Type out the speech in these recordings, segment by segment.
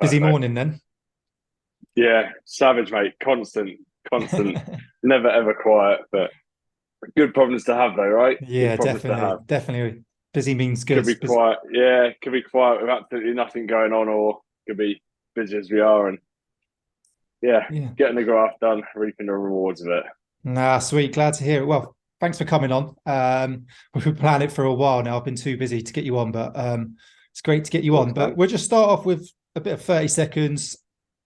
Busy Perfect. morning then. Yeah, savage, mate. Constant, never ever quiet. But good problems to have, though, right? Good Yeah, problems to definitely. have. Definitely. Busy means Could good. be quiet. Yeah, could be quiet with absolutely nothing going on, or could be busy as we are, and yeah, Yeah. getting the graph done, reaping the rewards of it. Nah, sweet. Glad to hear it. Well, thanks for coming on. We've been planning it for a while now. I've been too busy to get you on, but it's great to get Of you on. course, But man. we'll just start off with a bit of 30 seconds.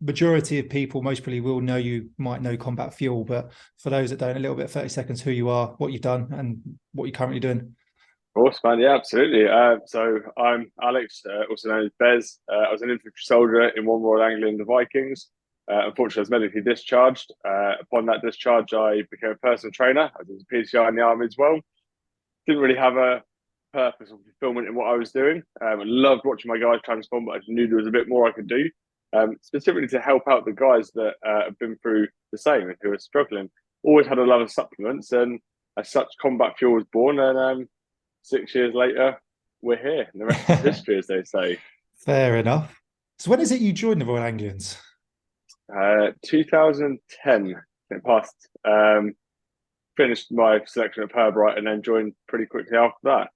Majority of people, most probably will know you, might know Combat Fuel, but for those that don't, a little bit, 30 seconds, who you are, what you've done, and what you're currently doing. Of course, man. Yeah, absolutely. So I'm Alex, also known as Bez. I was an infantry soldier in One Royal Anglia and the Vikings. Unfortunately, I was medically discharged. Upon that discharge, I became a personal trainer. I did a PTI in the army as well. Didn't really have a purpose or fulfillment in what I was doing. I loved watching my guys transform, but I knew there was a bit more I could do, specifically to help out the guys that have been through the same and who are struggling. Always had a love of supplements, and as such, Combat Fuel was born. And 6 years later, we're here. And the rest is history, as they say. Fair enough. So when is it you joined the Royal Anglians? 2010, it passed. Finished my selection at Purbright and then joined pretty quickly after that.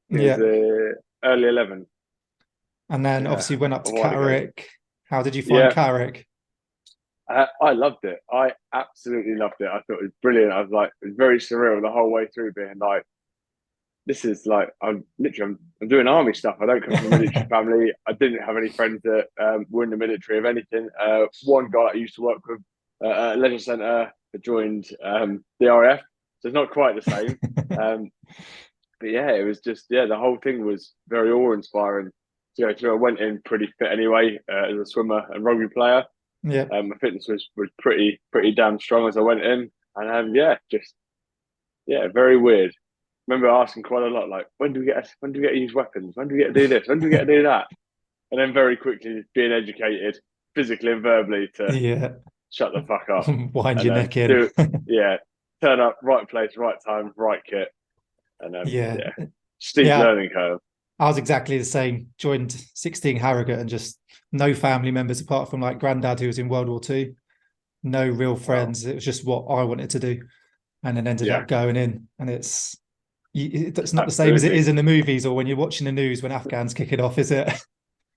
It was Yeah. early 11. And then Yeah, obviously went up a to while ago. Catterick. How did you find Yeah, Catterick? I loved it. I absolutely loved it. I thought it was brilliant. I was like, it was very surreal the whole way through, being like, this is like, I'm doing army stuff. I don't come from a military family. I didn't have any friends that were in the military of anything. One guy I used to work with at a leisure centre joined the RAF, so it's not quite the same. Um, but yeah, it was just, yeah, the whole thing was very awe inspiring. So I went in pretty fit anyway as a swimmer and rugby player. Yeah. My fitness was pretty damn strong as I went in, and yeah, just yeah, very weird. Remember asking quite a lot, like, when do we get to use weapons? When do we get to do this? When do we get to do that? And then very quickly being educated physically and verbally to Yeah. shut the fuck up, Wind and your then neck in. do, yeah, turn up, right place, right time, right kit, and then Yeah. yeah, steep Yeah. learning curve. I was exactly the same. Joined 16 Harrogate and just no family members apart from like granddad who was in World War II. No real Wow. friends. It was just what I wanted to do. And then ended Yeah, up going in. And it's not the same as it absolutely. is in the movies or when you're watching the news when Afghans kick it off, is it?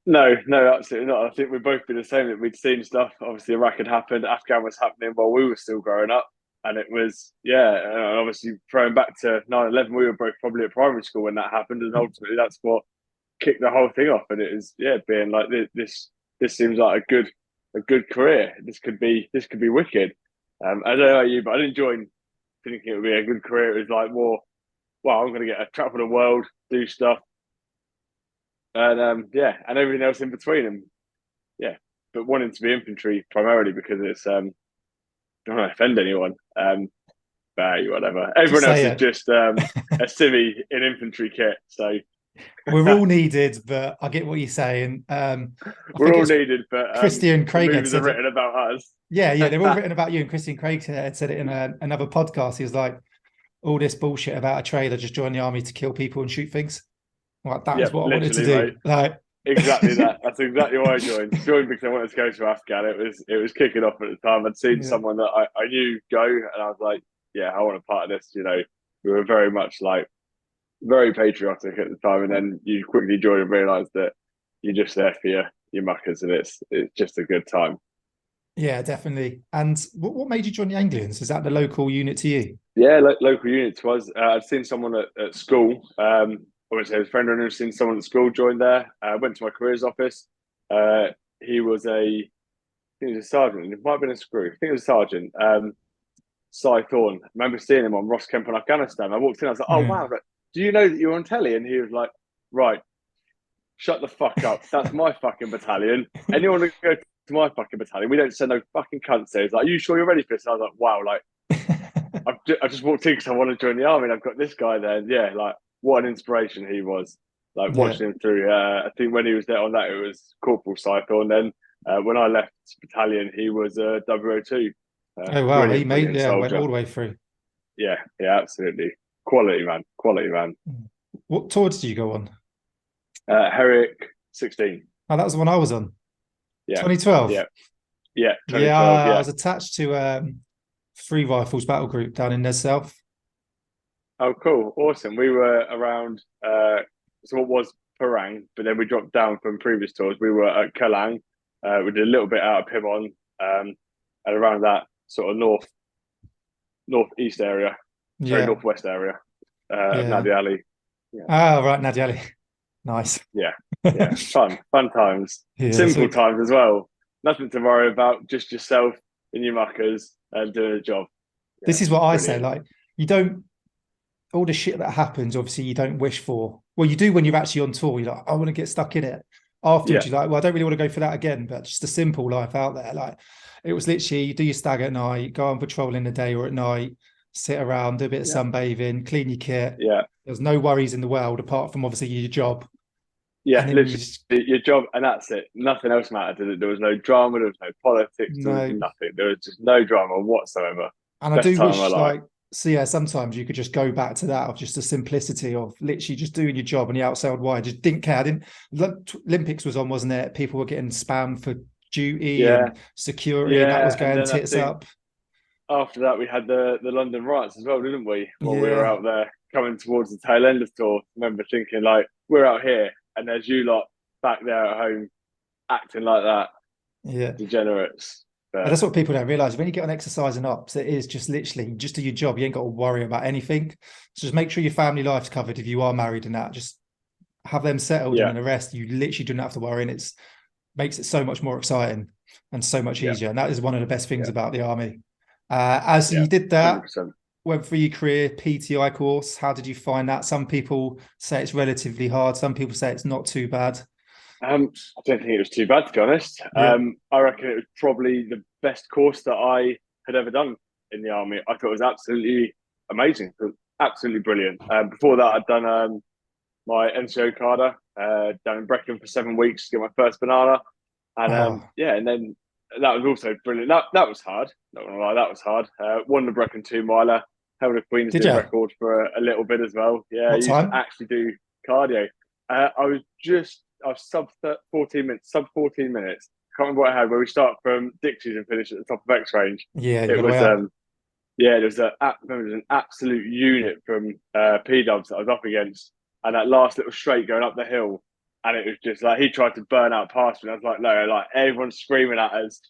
No, no, absolutely not. I think we'd both be the same, that we'd seen stuff. Obviously, Iraq had happened, Afghan was happening while we were still growing up. And it was, yeah, and obviously throwing back to 9/11, we were both probably at primary school when that happened. And ultimately, that's what kicked the whole thing off. And it is, yeah, being like, this seems like a good career. This could be wicked. I don't know about you, but I didn't join thinking it would be a good career. It was like more, well, I'm going to get a travel the world, do stuff, and yeah, and everything else in between. And yeah, but wanting to be infantry primarily because it's I don't want to offend anyone. Whatever. Just Everyone else say is it. just a civvy in infantry kit, so We're all needed, but I get what you're saying. I we're think all it's needed. But Christian the Craig had movies are said it. written about us. Yeah, yeah, they're all written about you. And Christian Craig had said it in another podcast. He was like, all this bullshit about a trailer, just join the army to kill people and shoot things. Like, that is Yep, what I wanted to literally, do. mate. Like, Exactly that. That's exactly why I joined. Joined because I wanted to go to Afghan. It was kicking off at the time. I'd seen yeah, someone that I knew go, and I was like, yeah, I want a part of this. We were very much like very patriotic at the time, and then you quickly join and realise that you're just there for your muckers, and it's just a good time. yeah, definitely. And what made you join the Anglians? Is that the local unit to you? Yeah, local units was. I'd seen someone at school. I went to say his friend, and I'd seen someone at school join there. Went to my careers office. Uh, he was I think he was a sergeant. It might have been a screw. I think it was a sergeant. Cy Thorne. I remember seeing him on Ross Kemp in Afghanistan. I walked in. I was like, "Oh Yeah. wow! Do you know that you're on telly?" And he was like, "Right, shut the fuck up. That's my fucking battalion. Anyone to go to my fucking battalion? We don't send no fucking cunts there." He's like, "Are you sure you're ready for this?" And I was like, "Wow!" Like I just walked in because I want to join the army, and I've got this guy there. And yeah, like what an inspiration he was. Like Yeah. watching him through. I think when he was there on that, it was Corporal Cycle, and then when I left battalion, he was WO2. Oh wow, he Brilliant, made brilliant yeah, went all soldier. the way through. Yeah, yeah, absolutely. Quality man, quality man. What tour did you go on? Herrick 16. Oh, that was the one I was on. Yeah, 2012. yeah, yeah. Yeah, 2012. I Yeah. was attached to Free Rifles Battle Group down in Nez South. Oh, cool, awesome. We were around. So what was Parang, but then we dropped down from previous tours. We were at Kalang. We did a little bit out of Pibon, and around that sort of northeast area, sorry, Yeah, northwest area of yeah. Nadia Ali. Yeah, Oh, right, Nadiali. Nice. yeah, yeah. Fun times. Yeah, Simple so times as well. Nothing to worry about. Just yourself and your muckers and doing a job. Yeah, this is what I say. brilliant. Like, you don't, all the shit that happens, obviously, you don't wish for. Well, you do when you're actually on tour. You're like, I want to get stuck in it. Yeah, Afterwards, you're like, well, I don't really want to go for that again, but just a simple life out there. Like, it was literally, you do your stag at night, go on patrol in the day or at night, sit around, do a bit of yeah, sunbathing, clean your kit. yeah. There's no worries in the world apart from obviously your job. Yeah, And then you literally just, your job, and that's it. Nothing else mattered. There was no drama, there was no politics, there was no. nothing. There was just no drama whatsoever. And I Best do time of my wish, life. like, so yeah, sometimes you could just go back to that of just the simplicity of literally just doing your job on the outside wide. Just didn't care. I didn't. Olympics was on, wasn't it? People were getting spammed for duty Yeah, and security, and that was yeah. And going then I tits think up. after that we had the London riots as well, didn't we? While we were Yeah, out there coming towards the tail end of the tour. I remember thinking like, we're out here, and there's you lot back there at home acting like that, yeah. degenerates. And But that's what people don't realize. When you get on exercise and ops, it is just literally just do your job. You ain't got to worry about anything. So just make sure your family life's covered if you are married and that. Just have them settled, and yeah, then the rest you literally don't have to worry. And it's makes it so much more exciting and so much yeah, easier. And that is one of the best things yeah, about the army. As yeah, you did hundred that, percent. went through your career PTI course. How did you find that? Some people say it's relatively hard. Some people say it's not too bad. I don't think it was too bad, to be honest. Yeah, I reckon it was probably the best course that I had ever done in the army. I thought it was absolutely amazing, absolutely brilliant. Before that, I'd done my NCO Carter down in Brecon for 7 weeks to get my first banana, and oh, yeah, and then that was also brilliant. That was hard. Not gonna lie, that was hard. Won the Brecon 2 miler, held a Queen's did Day you? record for a little bit as well. Yeah, I What used to time? actually do cardio. I was sub 14 minutes, sub 14 minutes. Can't remember what I had where we start from Dixie's and finish at the top of X range. Yeah, you It got to was weigh up. yeah, there was an absolute unit from P Dubs that I was up against, and that last little straight going up the hill, and it was just like he tried to burn out past me. And I was like, no, like everyone's screaming at us,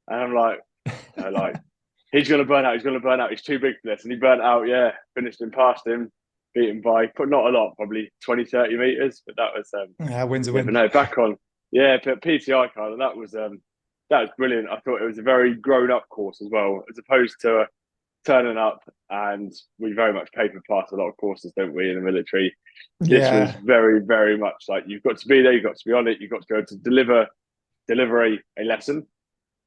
and I'm like, no, like he's gonna burn out, he's gonna burn out, he's too big for this, and he burnt out. Yeah, finished him past him, beat him by, but not a lot, probably 20, 30 meters, but that was Yeah, win's a yeah, but win. no, back on. Yeah, but PTI card, that was brilliant. I thought it was a very grown up course as well, as opposed to turning up, and we very much paper pass a lot of courses, don't we, in the military? This was Yeah, very, very much like you've got to be there, you've got to be on it, you've got to go to deliver a lesson.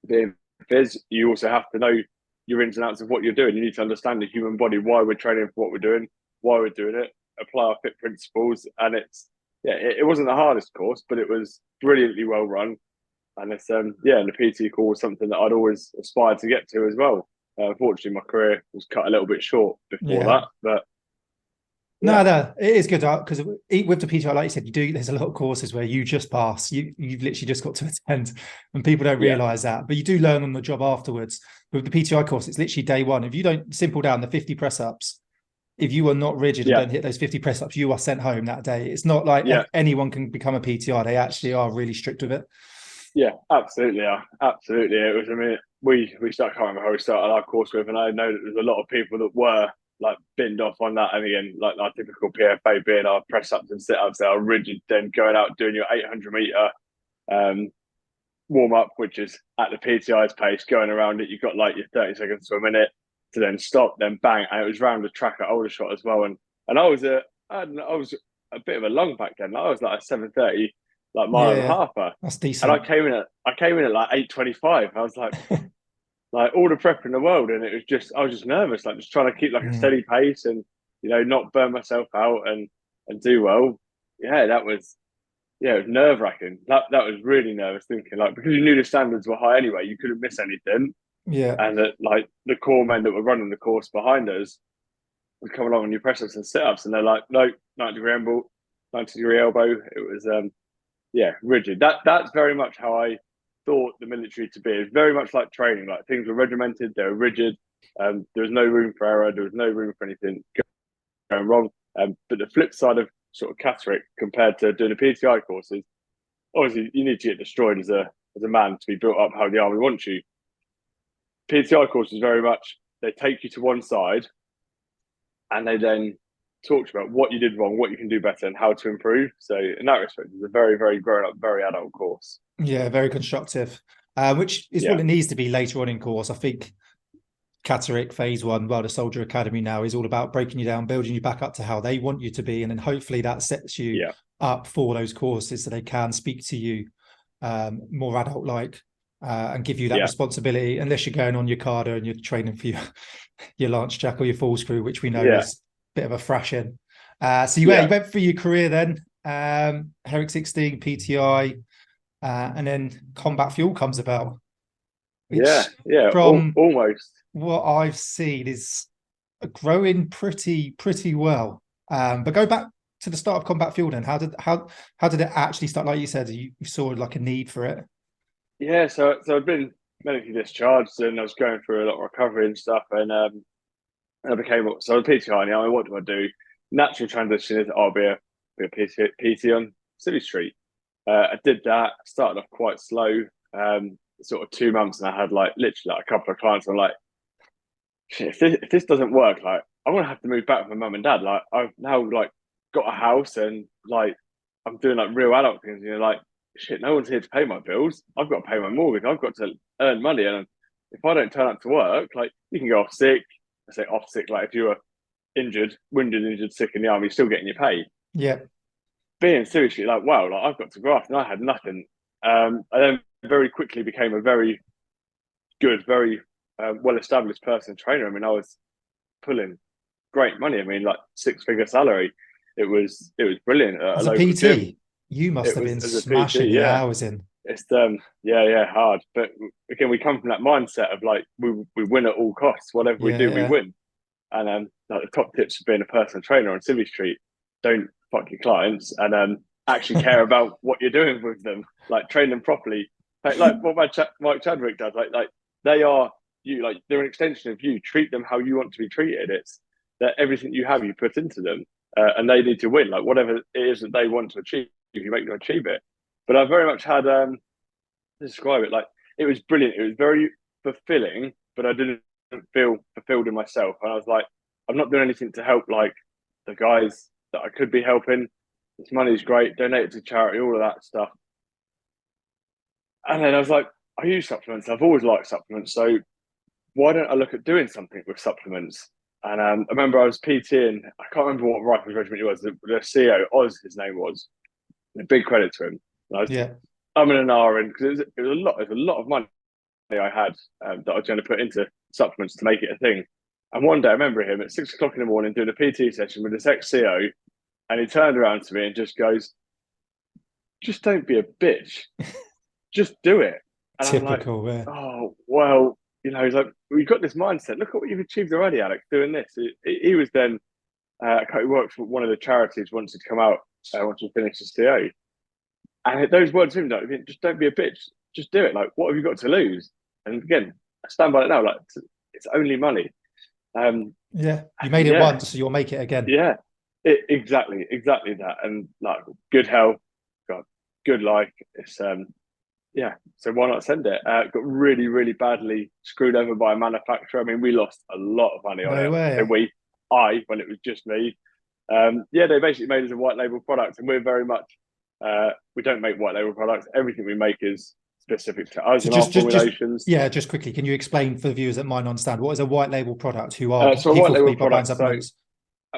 Being Biz, you also have to know your ins and outs of what you're doing. You need to understand the human body, why we're training for what we're doing, why we're doing it, apply our fit principles, and it's yeah, it wasn't the hardest course, but it was brilliantly well run. And it's yeah, and the PT call was something that I'd always aspired to get to as well. Unfortunately, my career was cut a little bit short before yeah. that, but No, yeah, no, it is good because with the PTI, like you said, you do. There's a lot of courses where you just pass. You've literally just got to attend, and people don't yeah, realize that. But you do learn on the job afterwards. With the PTI course, it's literally day one. If you don't simple down the 50 press ups, if you are not rigid and yeah, don't hit those 50 press ups, you are sent home that day. It's not like yeah, anyone can become a PTI. They actually are really strict with it. yeah, absolutely, yeah, absolutely. It was. I mean, we started. I can't remember how we started our course with, and I know that there's a lot of people that were like binned off on that. And again, like our typical PFA being our press ups and sit ups, they are rigid. Then going out doing your 800-meter um, warm up, which is at the PTI's pace, going around it. You've got like your 30 seconds to a minute to then stop, then bang, and it was round the track at Aldershot as well. And I was a bit of a lung back then. I was like a 7:30 like mile and a Yeah, halfer, that's and decent. I came in at like 8:25. I was like all the prep in the world, and I was just nervous, like just trying to keep like a Mm. steady pace and not burn myself out and do well. Yeah, that was yeah, it was nerve wracking. That was really nervous thinking, like because you knew the standards were high anyway, you couldn't miss anything, Yeah, and that like the core men that were running the course behind us would come along on your press ups and sit ups, and they're like, no, 90-degree angle, 90-degree elbow. It was yeah, rigid. That's very much how I thought the military to be. It's very much like training. Like things were regimented, they were rigid. There was no room for error. There was no room for anything going wrong. But the flip side of sort of Catterick compared to doing a PTI course is obviously you need to get destroyed as a man to be built up how the army wants you. PTI course is very much they take you to one side and they then talk about what you did wrong, what you can do better, and how to improve. So in that respect, it's a very, very grown up, very adult course. Yeah, very constructive, which is what it needs to be later on in course. I think Catterick Phase 1, well, the Soldier Academy now is all about breaking you down, building you back up to how they want you to be. And then hopefully that sets you up for those courses so they can speak to you more adult-like and give you that responsibility, unless you're going on your Carter and you're training for your Lance Jack or your Falls Crew, which we know is a bit of a thrashing. So you went through your career then, Herrick 16, PTI, and then Combat Fuel comes about. From almost what I've seen is growing pretty well. But go back to the start of Combat Fuel then. How did it actually start? Like you said, you saw like a need for it. Yeah, so I'd been medically discharged and I was going through a lot of recovery and stuff, and I became so PTI now. What do I do? Natural transition is I'll be a PT on City Street. I did that. Started off quite slow, sort of 2 months, and I had like literally like a couple of clients. I'm like, shit, if this doesn't work, like I'm gonna have to move back with my mum and dad. Like I've now like got a house and like I'm doing like real adult things. You know, like shit, no one's here to pay my bills. I've got to pay my mortgage. I've got to earn money, and if I don't turn up to work, like you can go off sick. I say off sick, like if you were injured, wounded, injured, sick in the army, you're still getting your pay. Yeah. Being seriously like, wow, like I've got to graft, and I had nothing. I then very quickly became a very good, very well-established personal trainer. I mean, I was pulling great money. I mean, like 6-figure salary. It was brilliant. As a PT, gym. You must have been smashing the hours in. It's hard. But again, we come from that mindset of like we win at all costs. Whatever we do, we win. And like the top tips for being a personal trainer on Civvy Street: don't fuck your clients and actually care about what you're doing with them. Like train them properly. Like what Mike Chadwick does. Like they are you. Like they're an extension of you. Treat them how you want to be treated. It's that everything you have, you put into them, and they need to win. Like whatever it is that they want to achieve, you make them achieve it. But I very much had describe it like it was brilliant. It was very fulfilling, but I didn't feel fulfilled in myself. And I was like, I'm not doing anything to help like the guys that I could be helping. This money's great, donate it to charity, all of that stuff. And then I was like, I use supplements. I've always liked supplements, so why don't I look at doing something with supplements? And I remember I was PTing. I can't remember what rifles regiment it was. The CEO, Oz, his name was. A big credit to him. I'm in an R in because it was a lot of money I had that I was going to put into supplements to make it a thing. And one day I remember him at 6 o'clock in the morning doing a PT session with this ex-CO, and he turned around to me and just goes, "Just don't be a bitch, just do it." And typical, I'm like, oh well, you know, he's like, we've got this mindset. Look at what you've achieved already, Alex, doing this. He was then he worked for one of the charities once he'd come out once he finished his CO. And those words to him, like, just don't be a bitch, just do it. Like, what have you got to lose? And again, I stand by it now. Like, it's only money. You made it once, so you'll make it again. Yeah, exactly that. And like, good health, got good life. It's So why not send it? Got really, really badly screwed over by a manufacturer. I mean, we lost a lot of money on it. So when it was just me. They basically made us a white label product, and we're very much we don't make white label products. Everything we make is specific to us and our formulations. Just quickly, can you explain for the viewers that might not understand what is a white label product? Who are so a white label product?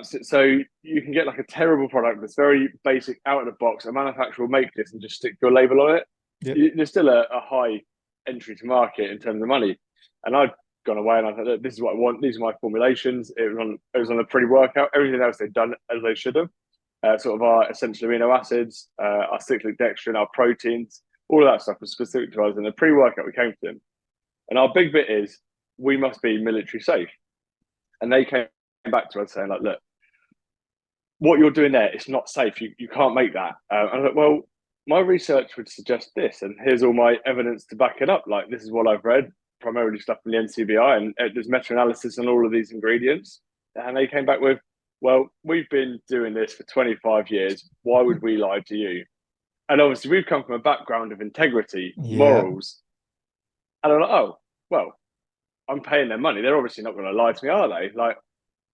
So you can get like a terrible product that's very basic out of the box. A manufacturer will make this and just stick your label on it. Yep. There's still a high entry to market in terms of money, and I'd gone away and I thought, this is what I want. These are my formulations. It was on a pre-workout. Everything else they'd done as they should have. Sort of our essential amino acids, our cyclic dextrin, our proteins, all of that stuff was specific to us. And the pre-workout we came to them, and our big bit is we must be military safe. And they came back to us saying like, look, what you're doing there, it's not safe. You can't make that. I was like, well, my research would suggest this, and here's all my evidence to back it up. Like, this is what I've read, primarily stuff from the NCBI, and there's meta-analysis on all of these ingredients. And they came back with, well, we've been doing this for 25 years. Why would we lie to you? And obviously, we've come from a background of integrity, morals. And I'm like, oh, well, I'm paying them money. They're obviously not going to lie to me, are they? Like,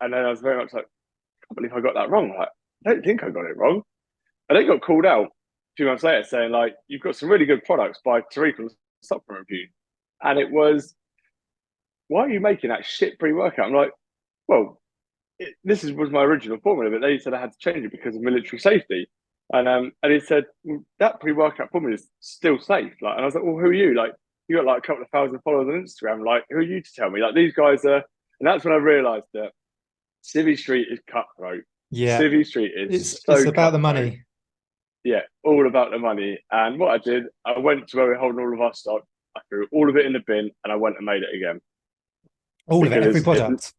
and then I was very much like, I can't believe I got that wrong. Like, I don't think I got it wrong. And they got called out a few months later saying, like, you've got some really good products by Tariq on the supplement review. And it was, why are you making that shit pre-workout? I'm like, well, this was my original formula, but they said I had to change it because of military safety. And he said, well, that pre-workout formula is still safe. Like, and I was like, well, who are you? Like, you got like a couple of thousand followers on Instagram. Like, who are you to tell me? Like, these guys are, and that's when I realised that Civvy Street is cutthroat. Yeah. Civvy Street is it's about the money. Yeah, all about the money. And what I did, I went to where we're holding all of our stock. I threw all of it in the bin, and I went and made it again. All of it, every product.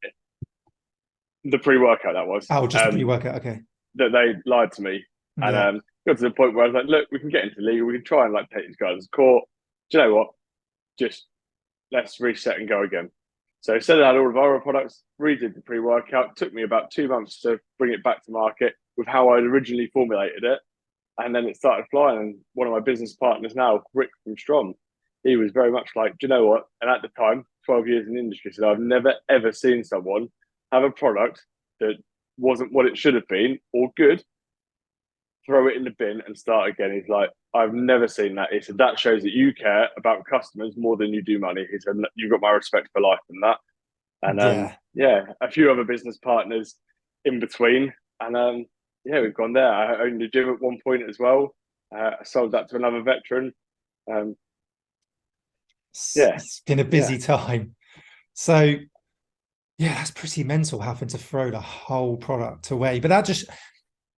The pre-workout, that was. Oh, just the pre-workout. Okay. That they lied to me, and got to the point where I was like, "Look, we can get into legal. We can try and like take these guys to court. Do you know what? Just let's reset and go again." So instead, I had all of our products, redid the pre-workout. It took me about 2 months to bring it back to market with how I'd originally formulated it. And then it started flying. And one of my business partners now, Rick from Strom, he was very much like, do you know what? And at the time, 12 years in the industry, said, I've never, ever seen someone have a product that wasn't what it should have been or good, throw it in the bin and start again. He's like, I've never seen that. He said, that shows that you care about customers more than you do money. He said, you've got my respect for life and that. And a few other business partners in between. And we've gone there. I owned a gym at one point as well. I sold that to another veteran. It's been a busy time. So, that's pretty mental having to throw the whole product away. But that just,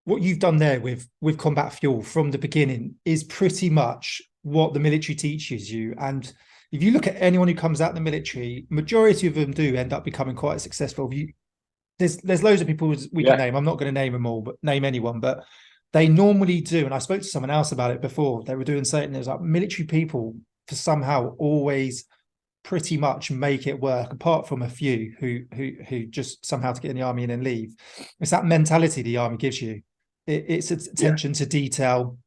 what you've done there with Combat Fuel from the beginning is pretty much what the military teaches you. And if you look at anyone who comes out of the military, majority of them do end up becoming quite successful. There's loads of people we can name. I'm not going to name them all, but name anyone. But they normally do. And I spoke to someone else about it before. They were doing something. There's like military people for somehow always pretty much make it work, apart from a few who just somehow to get in the army and then leave. It's that mentality the army gives you. It's attention to detail,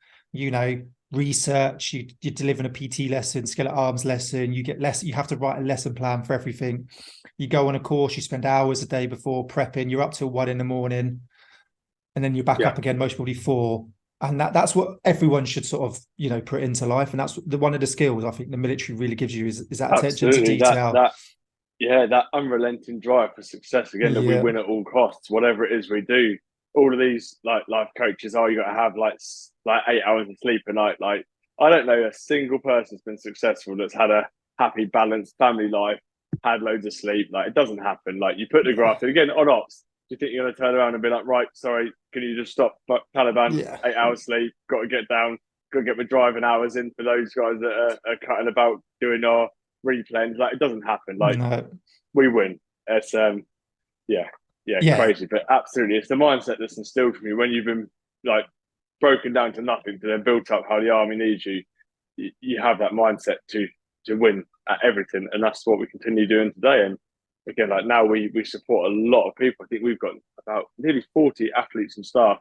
research. You're delivering a PT lesson, skeleton arms lesson. You have to write a lesson plan for everything. You go on a course, you spend hours a day before prepping. You're up till 1 a.m, and then you're back up again, most probably 4. And that's what everyone should sort of, put into life. And that's one of the skills I think the military really gives you is that attention to detail. That unrelenting drive for success again, that we win at all costs, whatever it is we do. All of these like life coaches, you got to have like 8 hours of sleep a night. Like, I don't know a single person that's been successful that's had a happy, balanced family life, had loads of sleep. Like, it doesn't happen. Like, you put the graph in again on ops. Do you think you're going to turn around and be like, right, sorry, can you just stop Taliban? 8 hours sleep, got to get down, got to get my driving hours in for those guys that are cutting about doing our replens. Like, it doesn't happen. Like, we win. It's crazy, but absolutely, it's the mindset that's instilled from you when you've been like broken down to nothing to then built up how the army needs you. You have that mindset to win at everything, and that's what we continue doing today. And again, like now we support a lot of people. I think we've got about nearly 40 athletes and staff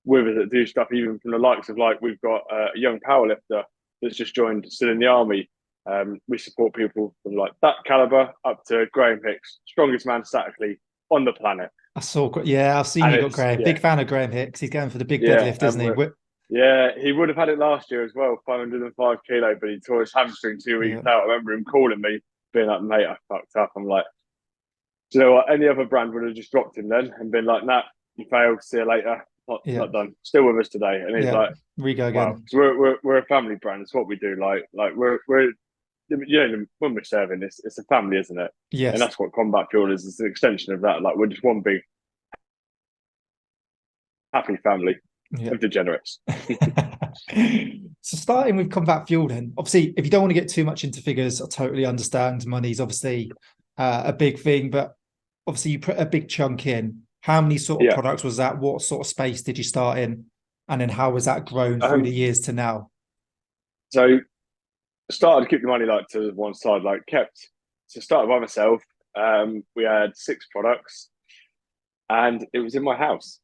with us that do stuff, even from the likes of like we've got a young powerlifter that's just joined, still in the army. We support people from like that caliber up to Graham Hicks, strongest man statically on the planet. I've seen you got Graham. Big fan of Graham Hicks. He's going for the big deadlift, isn't he? Yeah, he would have had it last year as well, 505 kilo, but he tore his hamstring 2 weeks out. I remember him calling me, being like, mate, I fucked up. I'm like, do you know what? Any other brand would have just dropped him then and been like, nah, you failed, see you later. Not done. Still with us today. And he's like, we go again. Wow. So we're a family brand. It's what we do. Like we're when we're serving, it's a family, isn't it? Yes. And that's what Combat Fuel is. It's an extension of that. Like, we're just one big happy family of degenerates. So starting with Combat Fuel then, obviously, if you don't want to get too much into figures, I totally understand. Money's obviously a big thing, but obviously you put a big chunk in. How many sort of products was that? What sort of space did you start in? And then how has that grown through the years to now? So started to keep the money like to one side, like kept. So started by myself. We had 6 products, and it was in my house.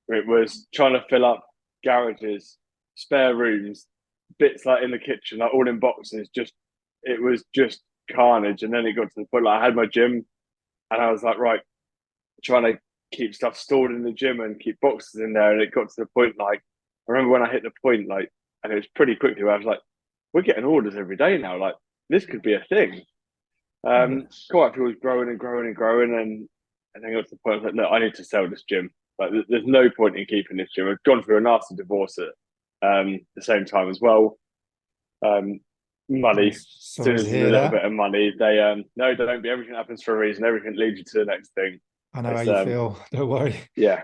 It was trying to fill up garages, spare rooms, bits like in the kitchen, like all in boxes. Just it was just carnage. And then it got to the point like I had my gym, and I was like, right, trying to keep stuff stored in the gym and keep boxes in there. And it got to the point like I remember when I hit the point like, and it was pretty quickly where I was like, we're getting orders every day now. Like this could be a thing. Quite a few was growing and growing and growing, and then got to the point I was like, look, I need to sell this gym. Like, there's no point in keeping this gym. I've gone through a nasty divorce at the same time as well. Money, as soon Sorry to as there's a hear little that. bit of money, they no, don't be. Everything happens for a reason. Everything leads you to the next thing. I know how It's you feel. Don't worry. yeah,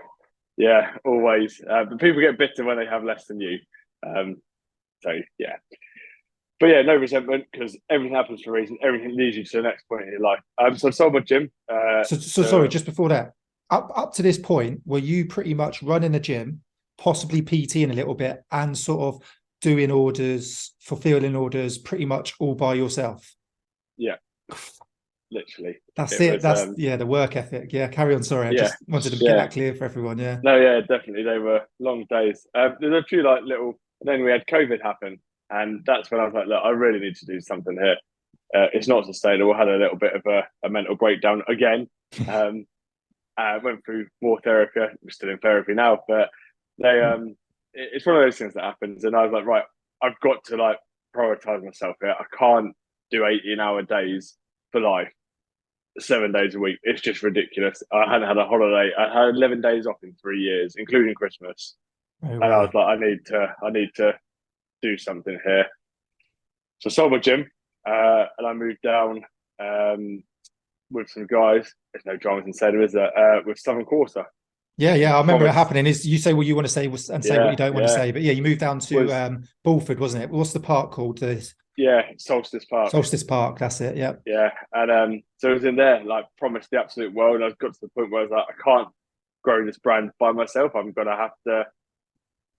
yeah, always. But people get bitter when they have less than you. So yeah, but yeah, no resentment because everything happens for a reason. Everything leads you to the next point in your life. So I sold my gym. So sorry, just before that, up to this point, were you pretty much running a gym, possibly PTing a little bit, and sort of doing orders, fulfilling orders, pretty much all by yourself? Yeah, literally. That's It it. was That's the work ethic. Yeah, carry on. Sorry, I yeah, just wanted to get yeah. that clear for everyone. Yeah. No, yeah, definitely. They were long days. There's a few like little. And then we had COVID happen, and that's when I was like, look, I really need to do something here. It's not sustainable. I had a little bit of a mental breakdown again. I went through more therapy. I'm still in therapy now, but they it's one of those things that happens, and I was like, right, I've got to like prioritize myself here. I can't do 18-hour days for life, 7 days a week. It's just ridiculous. I hadn't had a holiday. I had 11 days off in 3 years, including Christmas, No and I was way. like, I need to do something here. So I sold my gym, and I moved down with some guys. There's no dramas in said, is there? With Southern Quarter. Yeah. I remember it Promised. happening. Is you say what you want to say and say what Yeah, you don't want to yeah. say. But yeah, you moved down to Was Bulford, wasn't it? What's the park called? The yeah, Solstice Park. Solstice Park. That's it. Yeah. Yeah, and so I was in there, like promised the absolute world. I got to the point where I was like, I can't grow this brand by myself. I'm gonna have to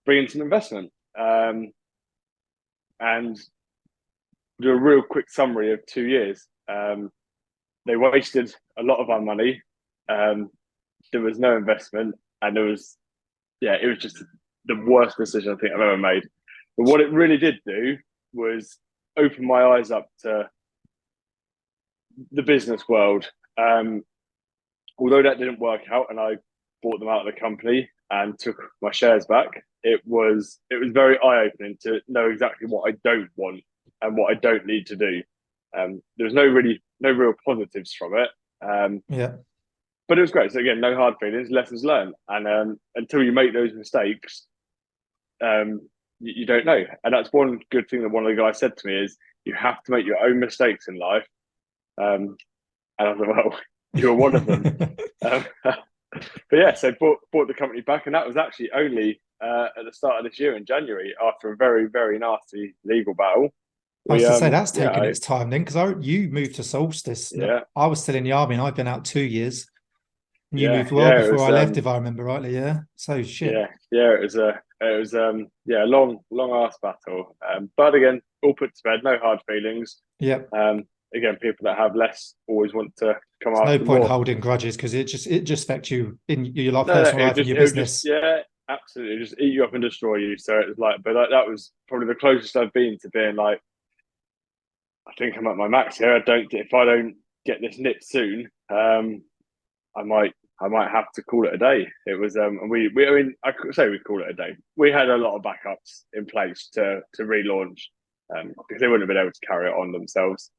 bring in some investment. And do a real quick summary of 2 years. They wasted a lot of our money. There was no investment, and it was just the worst decision I think I've ever made. But what it really did do was open my eyes up to the business world. Although that didn't work out, and I bought them out of the company and took my shares back, it was very eye opening to know exactly what I don't want and what I don't need to do. There's no real positives from it. Yeah. But it was great. So again, no hard feelings, lessons learned. And until you make those mistakes, you don't know. And that's one good thing that one of the guys said to me is you have to make your own mistakes in life. And I was like, well, you were one of them. But yeah, so bought the company back, and that was actually only at the start of this year in January after a very, very nasty legal battle. I was We to say that's yeah, taken its time then, because you moved to Solstice. yeah, I was still in the army and I've been out 2 years. And you moved well yeah. It before was I left, if I remember rightly. Yeah. So shit. yeah. It was yeah, a long ass battle. But again, all put to bed, no hard feelings. Yep. Again, people that have less always want to come There's no after point more. holding grudges because it just affects you in your life, No, personal life, and your it would just business. yeah, absolutely just eat you up and destroy you. So it was like, but that was probably the closest I've been to being like, I think I'm at my max here. If I don't get this nipped soon, I might have to call it a day. It was and I mean I could say we call it a day. We had a lot of backups in place to relaunch because they wouldn't have been able to carry it on themselves.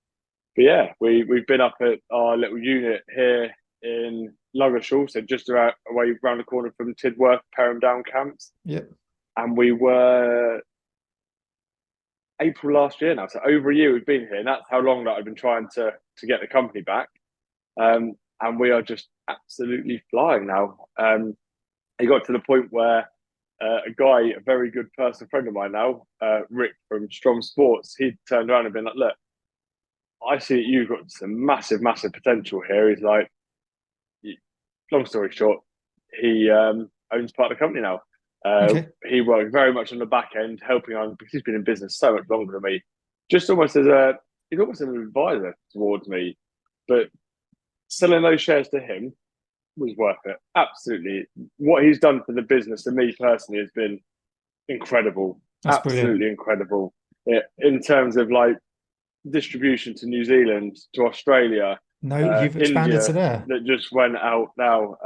But yeah, we've been up at our little unit here in Ludgershall, so just away around the corner from Tidworth, Perham Down camps, Yep. and we were April last year now, so over a year we've been here, and that's how long that I've been trying to get the company back. And we are just absolutely flying now. It got to the point where a very good personal friend of mine now, Rick from Strong Sports, he turned around and been like, "Look, I see that you've got some massive, massive potential here." He's like, long story short, he owns part of the company now. Okay. He worked very much on the back end, helping on because he's been in business so much longer than me. Just almost as a he's almost an advisor towards me. But selling those shares to him was worth it. Absolutely. What he's done for the business and me personally has been incredible. That's brilliant. Absolutely incredible. In terms of like distribution to New Zealand, to Australia, No, you've expanded to India there. that just went out now.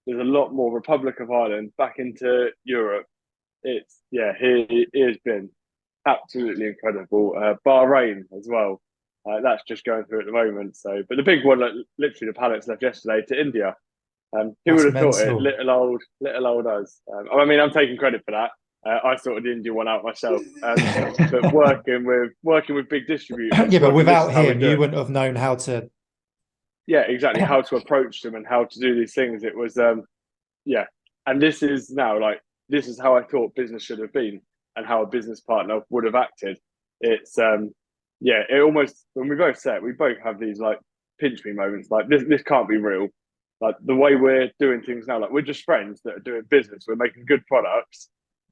There's a lot more Republic of Ireland back into Europe. It's he has been absolutely incredible. Bahrain as well. That's just going through at the moment. So, but the big one, like, literally the pallets left yesterday to India. Who would That's have thought it? mental. Little old us. I mean, I'm taking credit for that. I sorted the India one out myself. But working with big distributors, Yeah, but this is without how we him, do you it. wouldn't have known how to. Yeah, exactly. How to approach them and how to do these things. It was yeah. And this is now like this is how I thought business should have been and how a business partner would have acted. It's it almost when we both say it, we both have these like pinch me moments, like this can't be real. Like the way we're doing things now, like we're just friends that are doing business, we're making good products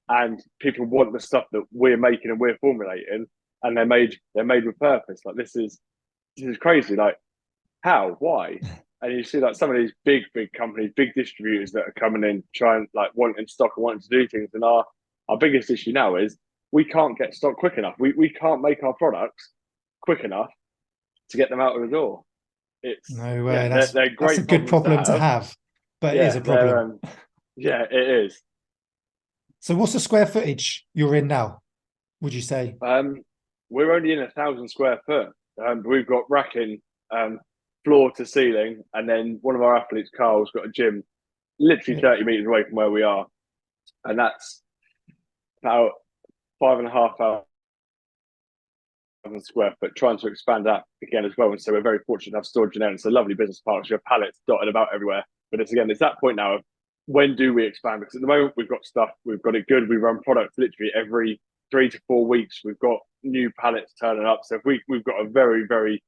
and people want the stuff that we're making and we're formulating and they're made with purpose. Like this is crazy. Like how? Why? And you see like some of these big companies, big distributors that are coming in, trying like wanting stock and wanting to do things. And our biggest issue now is we can't get stock quick enough. We can't make our products quick enough to get them out of the door. It's No way. they're That's a great good problems to problem to have. have, but it is Yeah, a they're problem. it is. So, what's the square footage you're in now? Would you say? We're only in 1,000 square foot. We've got racking, floor to ceiling, and then one of our athletes, Carl's got a gym, literally Yeah. 30 meters away from where we are, and that's about 5,500 square foot. Trying to expand that again as well, and so we're very fortunate to have storage in there. It's a lovely business park. We have pallets dotted about everywhere. But it's that point now of when do we expand? Because at the moment we've got stuff, we've got it good. We run products literally every 3 to 4 weeks. We've got new pallets turning up, so we've got a very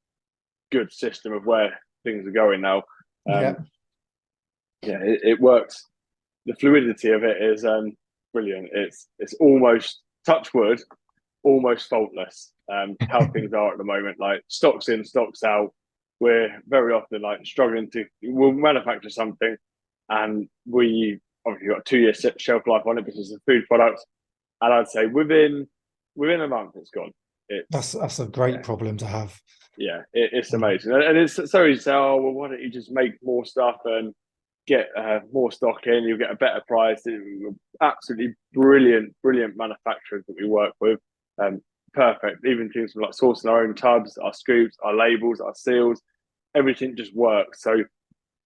good system of where things are going now. Yeah. It works. The fluidity of it is brilliant. It's almost touch wood, almost faultless. How things are at the moment, like stocks in, stocks out. We're very often like struggling we'll manufacture something, and we obviously got a 2 year shelf life on it because it's a food product, and I'd say within a month it's gone. That's a great problem to have. It's amazing, and it's so easy to say, oh well, why don't you just make more stuff and get more stock in? You'll get a better price. Absolutely brilliant manufacturers that we work with. Perfect. Even things like sourcing our own tubs, our scoops, our labels, our seals, everything just works. So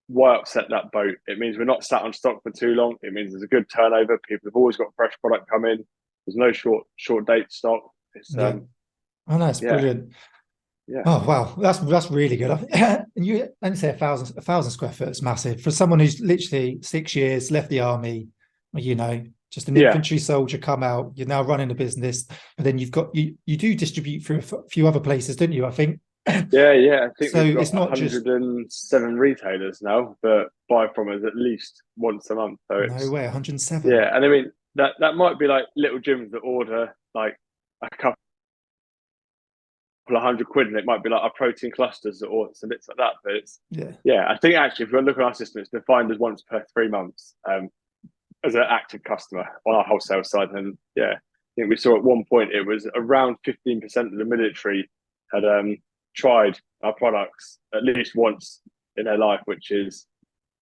why upset that boat? It means we're not sat on stock for too long. It means there's a good turnover. People have always got fresh product coming. There's no short date stock. It's Yeah. Oh, no, it's yeah. brilliant. Yeah. Oh wow, that's really good. And you only say 1,000 square foot is massive for someone who's literally 6 years left the army. Just an infantry soldier come out. You're now running a business, and then you do distribute through a few other places, don't you? I think. Yeah. I think So we've got it's not just 107 retailers now that buy from us at least once a month. So no it's way 107. and I mean that might be like little gyms that order like a couple of £100, and it might be like our protein clusters or some bits like that. But it's I think actually if we look at our system, it's defined as once per 3 months as an active customer on our wholesale side. And I think we saw at one point it was around 15% of the military had tried our products at least once in their life, which is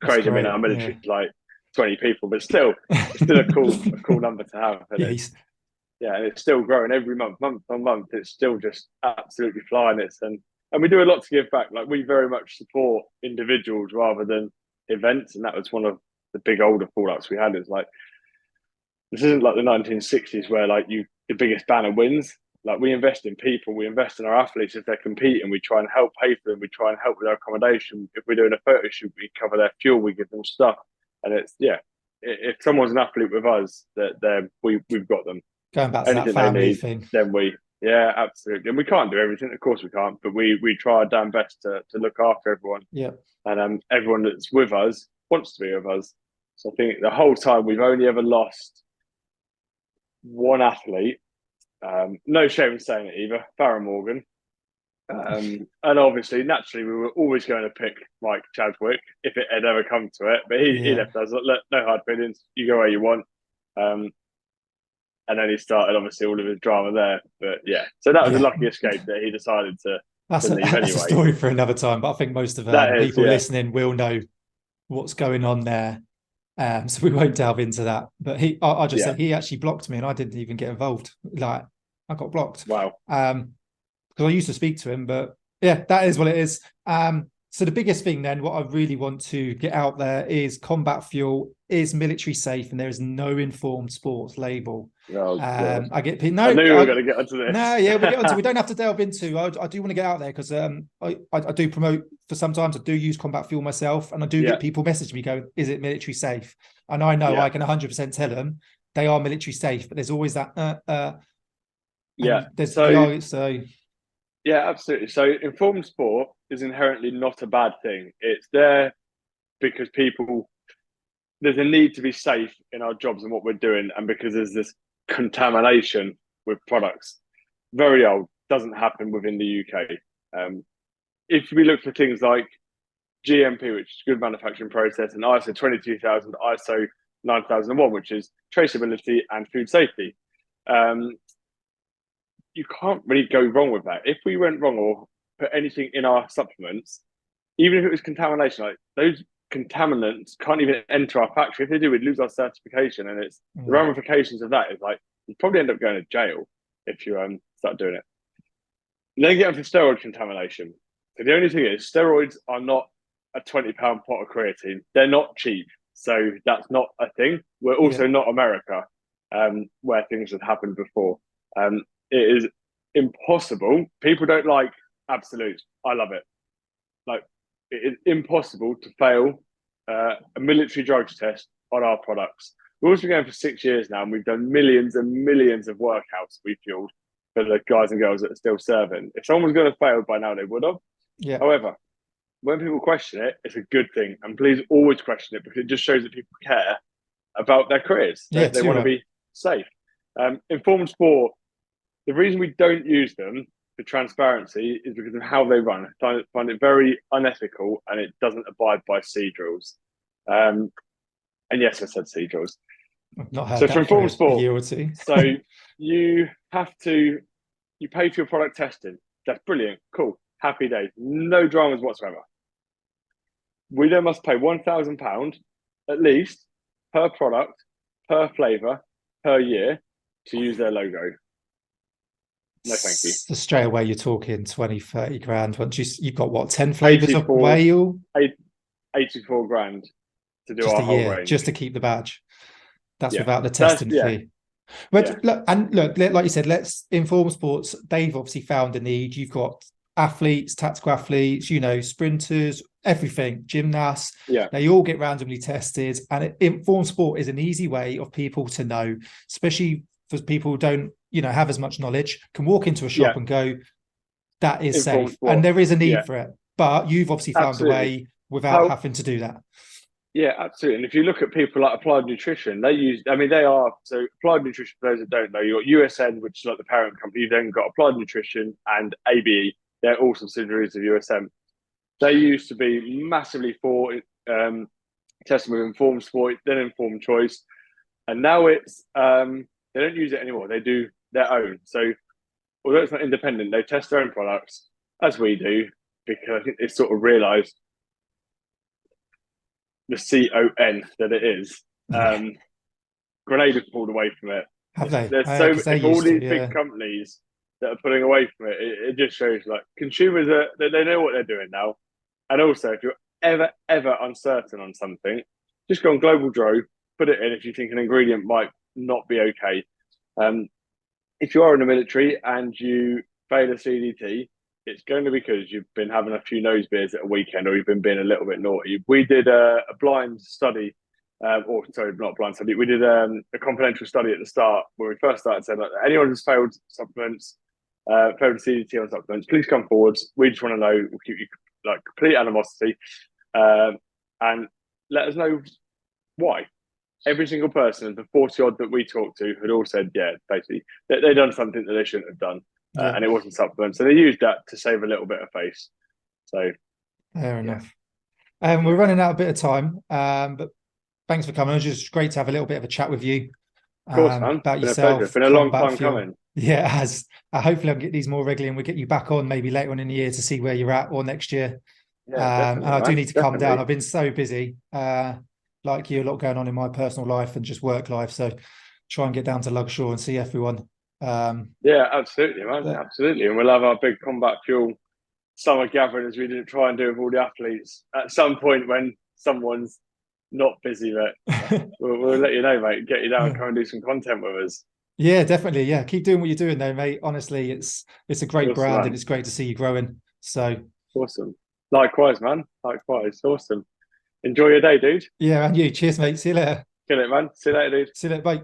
That's crazy. I mean, great. our military is like 20 people, but still, it's still a cool number to have. And and it's still growing every month on month. It's still just absolutely flying. And we do a lot to give back. Like we very much support individuals rather than events, and that was one of the big older fallouts we had. Is like this isn't like the 1960s where like the biggest banner wins. Like we invest in people, we invest in our athletes. If they're competing, we try and help pay for them. We try and help with their accommodation. If we're doing a photo shoot, we cover their fuel. We give them stuff, and it's If someone's an athlete with us, that we've got them. Going back to that Anything they family need, thing. then absolutely. And we can't do everything, of course we can't, but we try our damn best to look after everyone. Yeah. And everyone that's with us wants to be with us. So I think the whole time we've only ever lost one athlete. No shame in saying it either. Farrah Morgan. And obviously, naturally, we were always going to pick Mike Chadwick if it had ever come to it. But he left us. Look, no hard feelings. You go where you want. And then he started obviously all of his drama there. But yeah, so that was a lucky escape that he decided to leave anyway. That's a story for another time. But I think most of people listening will know what's going on there. So we won't delve into that. But I just said he actually blocked me, and I didn't even get involved. Like, I got blocked. Wow. Because I used to speak to him, but yeah, that is what it is. So the biggest thing then, what I really want to get out there is combat fuel is military safe, and there is no informed sports label. I get people. No, I knew we were going to get onto this. No, yeah, we'll get onto. We don't have to delve into. I do want to get out there because I do promote for sometimes. I do use combat fuel myself, and I do get people message me going, "Is it military safe?" And I know I can 100% tell them they are military safe, but there's always that. Yeah, absolutely. So informed sport is inherently not a bad thing. It's there because there's a need to be safe in our jobs and what we're doing, and because there's this contamination with products. Very old, doesn't happen within the UK. If we look for things like GMP, which is good manufacturing process, and ISO 22000, ISO 9001, which is traceability and food safety. You can't really go wrong with that. If we went wrong or put anything in our supplements, even if it was contamination, like those contaminants can't even enter our factory. If they do, we'd lose our certification, and it's the ramifications of that is like you probably end up going to jail if you start doing it. And then get onto steroid contamination. So the only thing is, steroids are not a £20 pot of creatine. They're not cheap, so that's not a thing. We're also not America, where things have happened before. It is impossible. People don't like absolutes. I love it. Like, it is impossible to fail a military drugs test on our products. We've also been going for 6 years now, and we've done millions and millions of workouts we fueled for the guys and girls that are still serving. If someone was going to fail by now, they would have. Yeah. However, when people question it, it's a good thing. And please always question it, because it just shows that people care about their careers. They want to be safe. Informed sport, the reason we don't use them for transparency is because of how they run. I find it very unethical, and it doesn't abide by sea drills. And yes, I said sea drills. I've not heard so that for informed sport, a year or two. So you pay for your product testing. That's brilliant. Cool. Happy days. No dramas whatsoever. We then must pay £1,000 at least per product, per flavour, per year to use their logo. No, thank you. So straight away, you're talking 20, 30 grand. Once you've got what, 10 flavours of whale? 84 grand to do just our a whole year, range. Just to keep the badge. That's without the testing fee. But look, like you said, let's inform sports. They've obviously found a need. You've got athletes, tactical athletes, sprinters, everything, gymnasts. They all get randomly tested, and informed sport is an easy way of people to know, especially for people who don't have as much knowledge, can walk into a shop and go, that is safe. And there is a need for it. But you've obviously found a way without having to do that. Yeah, absolutely. And if you look at people like Applied Nutrition, so Applied Nutrition, for those that don't know, you've got USN, which is like the parent company. You've then got Applied Nutrition and ABE. They're all subsidiaries of USN. They used to be massively for testing with informed sport, then informed choice. And now it's, they don't use it anymore. They do their own. So although it's not independent, they test their own products, as we do, because I think they sort of realised the CON that it is. Grenade have pulled away from it. Have they? There's all these big companies that are pulling away from it. It just shows like consumers they know what they're doing now. And also, if you're ever uncertain on something, just go on Global Dro, put it in if you think an ingredient might not be okay. If you are in the military and you fail a CDT, it's going to be because you've been having a few nose beers at a weekend, or you've been being a little bit naughty. We did a blind study, not a blind study. We did a confidential study at the start when we first started saying, like, anyone who's failed supplements, failed CDT on supplements, please come forwards. We just want to know. We'll keep you like complete animosity, and let us know why. every single person, the 40 odd that we talked to, had all said, yeah, basically, they'd done something that they shouldn't have done. Yeah. And it wasn't supplements. So they used that to save a little bit of face. So, Fair enough. We're running out a bit of time, but thanks for coming. It was just great to have a little bit of a chat with you of course, man. about Been a pleasure. yourself, Been a long combat time fuel. coming. Yeah, as hopefully I'll get these more regularly, and we'll get you back on maybe later on in the year to see where you're at, or next year. Yeah, And I do need to calm down. definitely. I've been so busy, like you, a lot going on in my personal life and just work life. So try and get down to Lugshaw and see everyone. Yeah, absolutely, man. Absolutely. And we'll have our big combat fuel summer gathering, as we didn't try and do with all the athletes, at some point when someone's not busy. But we'll let you know, mate. Get you down, come and do some content with us. Yeah, definitely. Yeah, keep doing what you're doing, though, mate. Honestly, it's a great Awesome, brand, man. and it's great to see you growing. So awesome. Likewise, man. Likewise. Awesome. Enjoy your day, dude. yeah, and you. Cheers, mate. See you later. Kill it, man. See you later, dude. See you later. Bye.